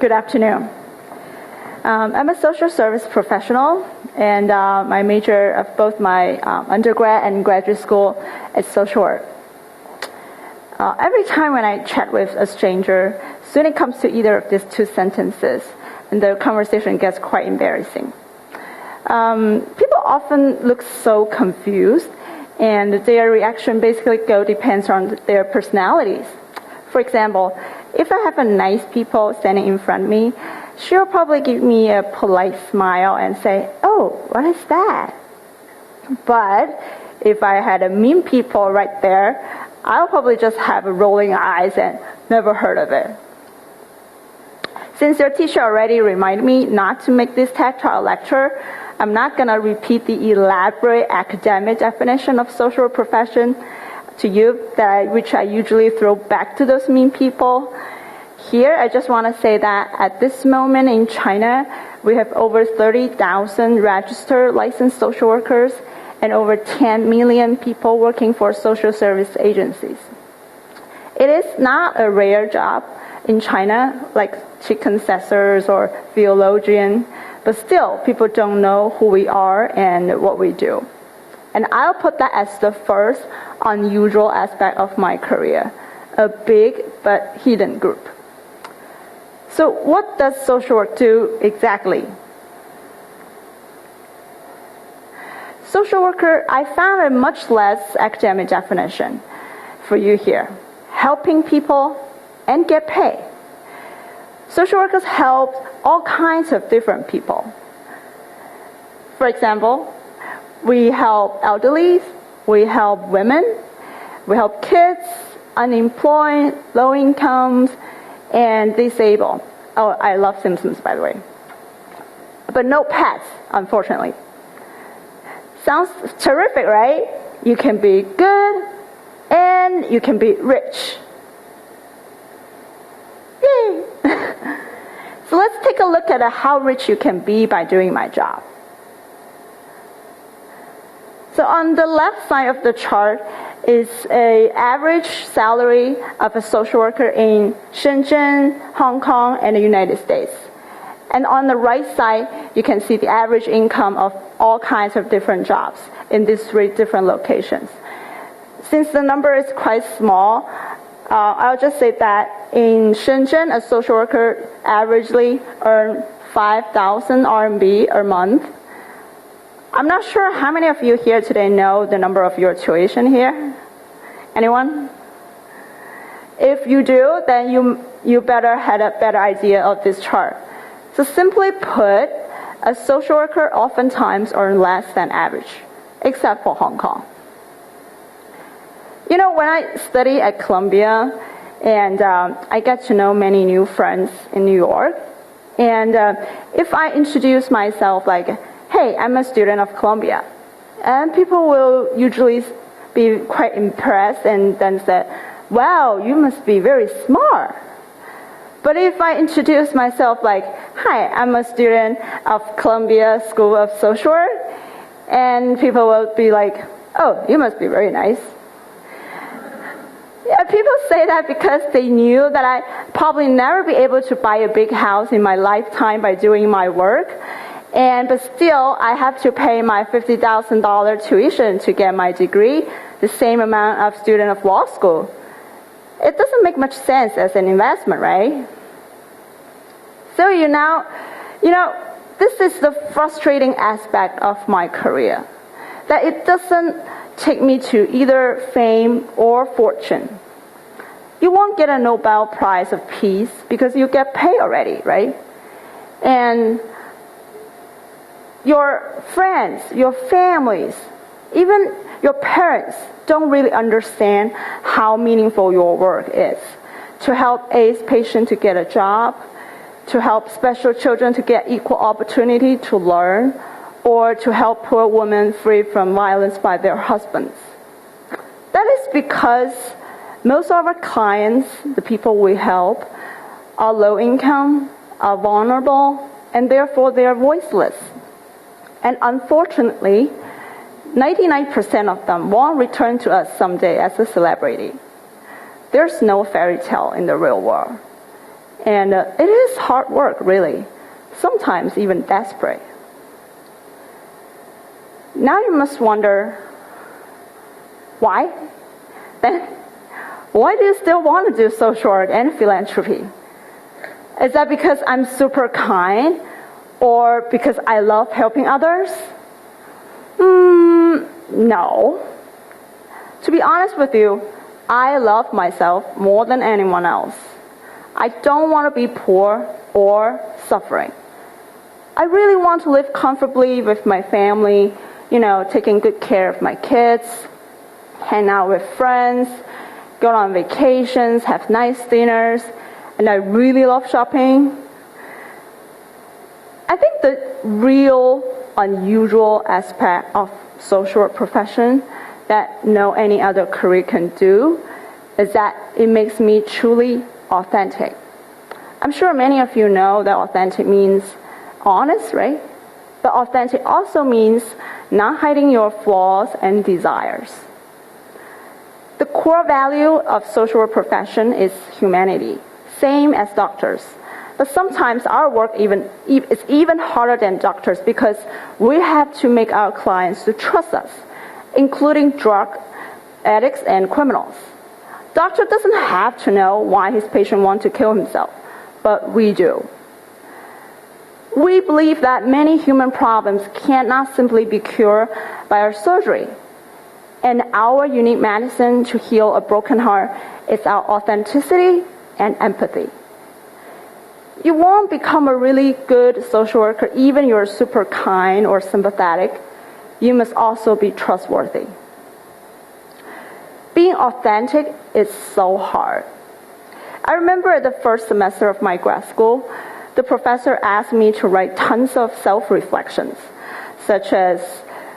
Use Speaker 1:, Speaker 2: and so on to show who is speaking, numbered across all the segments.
Speaker 1: Good afternoon. I'm a social service professional, and my major of both my undergrad and graduate school is social work. Every time when I chat with a stranger, soon it comes to either of these two sentences, and the conversation gets quite embarrassing. People often look so confused, and their reaction basically depends on their personalities. For example, if I have a nice people standing in front of me, she'll probably give me a polite smile and say, "Oh, what is that?" But if I had a mean people right there, I'll probably just have rolling eyes and never heard of it. Since your teacher already reminded me not to make this TED Talk lecture, I'm not going to repeat the elaborate academic definition of social profession to you, which I usually throw back to those mean people. Here, I just want to say that at this moment in China, we have over 30,000 registered licensed social workers and over 10 million people working for social service agencies. It is not a rare job in China, like chicken assessors or theologian, but still, people don't know who we are and what we do. And I'll put that as the first unusual aspect of my career, a big but hidden group. So what does social work do exactly? Social worker, I found a much less academic definition for you here. Helping people and get paid. Social workers help all kinds of different people. For example, we help elderly, we help women, we help kids, unemployed, low incomes, and disabled. Oh, I love Simpsons, by the way. But no pets, unfortunately. Sounds terrific, right? You can be good and you can be rich. Yay! So let's take a look at how rich you can be by doing my job. So on the left side of the chart is an average salary of a social worker in Shenzhen, Hong Kong, and the United States. And on the right side, you can see the average income of all kinds of different jobs in these three different locations. Since the number is quite small, I'll just say that in Shenzhen, a social worker averagely earns 5,000 RMB a month. I'm not sure how many of you here today know the number of your tuition here. Anyone? If you do, then you better have a better idea of this chart. So simply put, a social worker oftentimes earns less than average, except for Hong Kong. You know, when I study at Columbia, and I get to know many new friends in New York, and if I introduce myself like, "Hey, I'm a student of Columbia," and people will usually be quite impressed and then say, "Wow, you must be very smart." But if I introduce myself like, "Hi, I'm a student of Columbia School of Social Work," and people will be like, "Oh, you must be very nice." Yeah, people say that because they knew that I probably never be able to buy a big house in my lifetime by doing my work. But still, I have to pay my $50,000 tuition to get my degree, the same amount of student of law school. It doesn't make much sense as an investment, right? So this is the frustrating aspect of my career, that it doesn't take me to either fame or fortune. You won't get a Nobel Prize of Peace because you get paid already, right? And your friends, your families, even your parents don't really understand how meaningful your work is. To help AIDS patients to get a job, to help special children to get equal opportunity to learn, or to help poor women free from violence by their husbands. That is because most of our clients, the people we help, are low income, are vulnerable, and therefore they are voiceless. And unfortunately, 99% of them won't return to us someday as a celebrity. There's no fairy tale in the real world. And it is hard work, really, sometimes even desperate. Now you must wonder, why? Then, why do you still want to do social work and philanthropy? Is that because I'm super kind, or because I love helping others? No. To be honest with you, I love myself more than anyone else. I don't want to be poor or suffering. I really want to live comfortably with my family, taking good care of my kids, hang out with friends, go on vacations, have nice dinners, and I really love shopping. I think the real unusual aspect of social work profession that no any other career can do is that it makes me truly authentic. I'm sure many of you know that authentic means honest, right? But authentic also means not hiding your flaws and desires. The core value of social work profession is humanity, same as doctors. But sometimes our work is even harder than doctors because we have to make our clients to trust us, including drug addicts and criminals. Doctor doesn't have to know why his patient wants to kill himself, but we do. We believe that many human problems cannot simply be cured by our surgery. And our unique medicine to heal a broken heart is our authenticity and empathy. You won't become a really good social worker even if you're super kind or sympathetic. You must also be trustworthy. Being authentic is so hard. I remember at the first semester of my grad school, the professor asked me to write tons of self-reflections, such as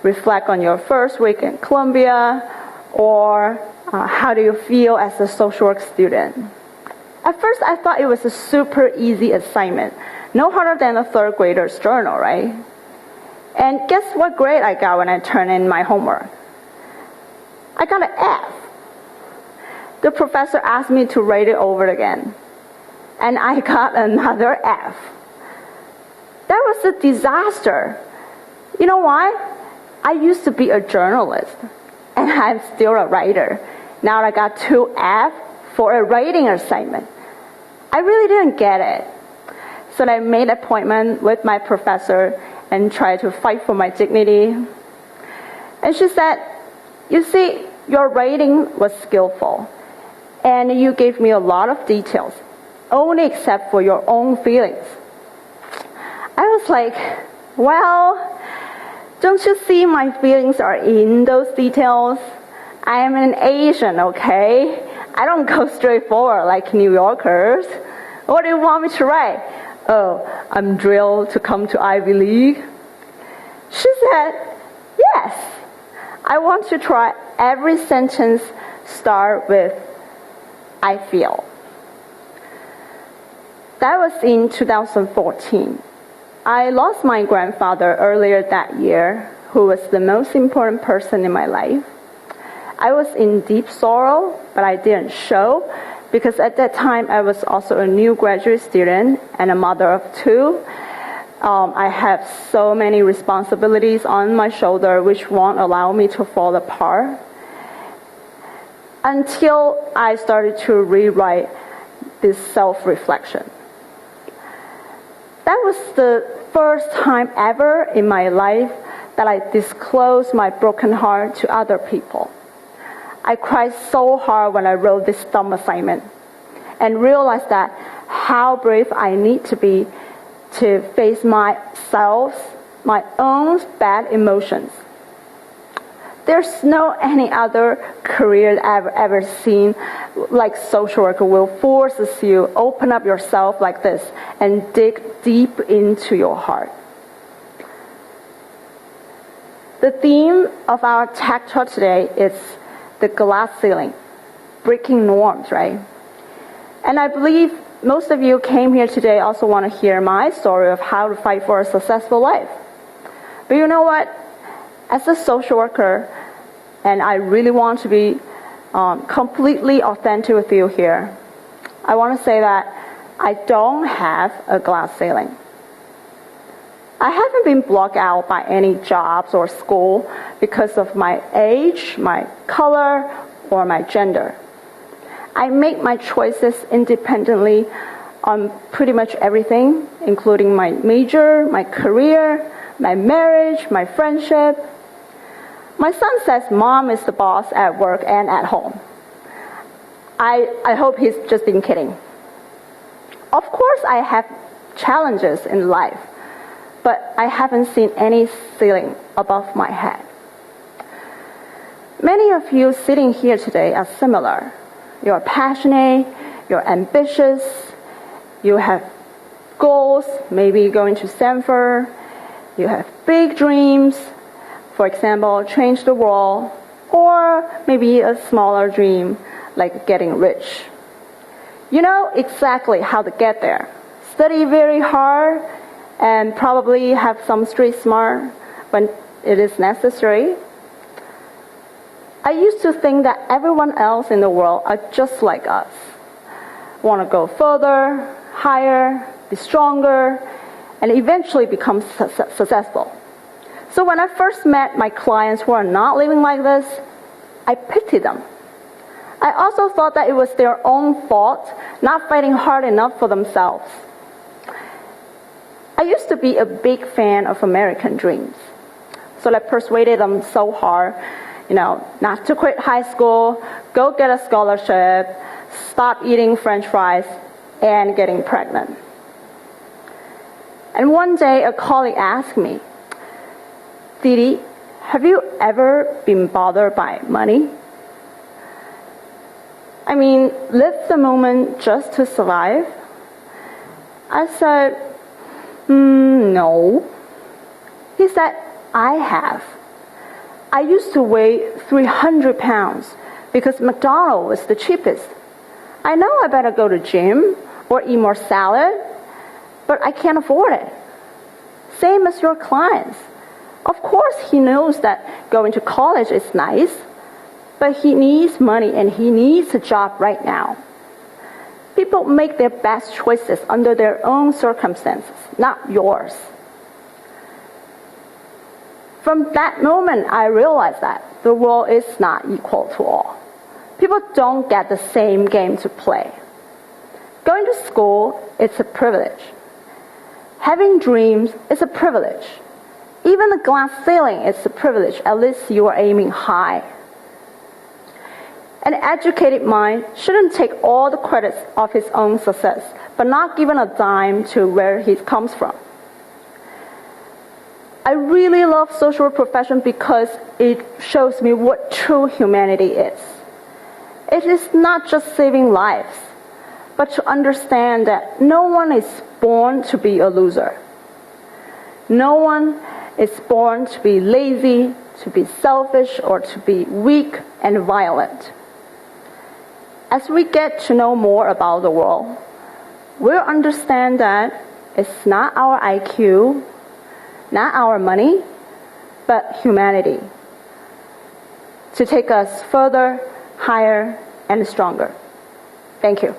Speaker 1: reflect on your first week in Columbia, or how do you feel as a social work student. At first, I thought it was a super easy assignment, no harder than a third grader's journal, right? And guess what grade I got when I turned in my homework? I got an F. The professor asked me to write it over again, and I got another F. That was a disaster. You know why? I used to be a journalist, and I'm still a writer. Now I got 2 F for a writing assignment. I really didn't get it. So I made an appointment with my professor and tried to fight for my dignity. And she said, you see, your writing was skillful, and you gave me a lot of details, only except for your own feelings. I was like, well, don't you see my feelings are in those details? I am an Asian, okay? I don't go straight forward like New Yorkers. What do you want me to write? Oh, I'm drilled to come to Ivy League. She said, yes. I want to try every sentence start with, I feel. That was in 2014. I lost my grandfather earlier that year, who was the most important person in my life. I was in deep sorrow, but I didn't show, because at that time I was also a new graduate student and a mother of 2. I have so many responsibilities on my shoulder which won't allow me to fall apart. Until I started to rewrite this self-reflection. That was the first time ever in my life that I disclosed my broken heart to other people. I cried so hard when I wrote this dumb assignment and realized that how brave I need to be to face myself, my own bad emotions. There's no any other career I've ever seen like social worker will forces you open up yourself like this and dig deep into your heart. The theme of our tech talk today is the glass ceiling, breaking norms, right? And I believe most of you came here today also want to hear my story of how to fight for a successful life. But you know what? As a social worker, and I really want to be completely authentic with you here, I want to say that I don't have a glass ceiling. I haven't been blocked out by any jobs or school because of my age, my color, or my gender. I make my choices independently on pretty much everything, including my major, my career, my marriage, my friendship. My son says mom is the boss at work and at home. I hope he's just been kidding. Of course, I have challenges in life, but I haven't seen any ceiling above my head. Many of you sitting here today are similar. You're passionate, you're ambitious, you have goals, maybe you're going to Stanford, you have big dreams, for example, change the world, or maybe a smaller dream like getting rich. You know exactly how to get there. Study very hard and probably have some street smart when it is necessary. I used to think that everyone else in the world are just like us. Want to go further, higher, be stronger, and eventually become successful. So when I first met my clients who are not living like this, I pitied them. I also thought that it was their own fault, not fighting hard enough for themselves. I used to be a big fan of American dreams. So I persuaded them so hard, not to quit high school, go get a scholarship, stop eating French fries, and getting pregnant. And one day a colleague asked me, Didi, have you ever been bothered by money? I mean, live the moment just to survive? I said, no. He said, I have. I used to weigh 300 pounds because McDonald's was the cheapest. I know I better go to gym or eat more salad, but I can't afford it. Same as your clients. Of course, he knows that going to college is nice, but he needs money and he needs a job right now. People make their best choices under their own circumstances, not yours. From that moment, I realized that the world is not equal to all. People don't get the same game to play. Going to school is a privilege. Having dreams is a privilege. Even the glass ceiling is a privilege. At least you are aiming high. An educated mind shouldn't take all the credits of his own success, but not given a dime to where he comes from. I really love social work profession because it shows me what true humanity is. It is not just saving lives, but to understand that no one is born to be a loser. No one is born to be lazy, to be selfish, or to be weak and violent. As we get to know more about the world, we'll understand that it's not our IQ, not our money, but humanity to take us further, higher, and stronger. Thank you.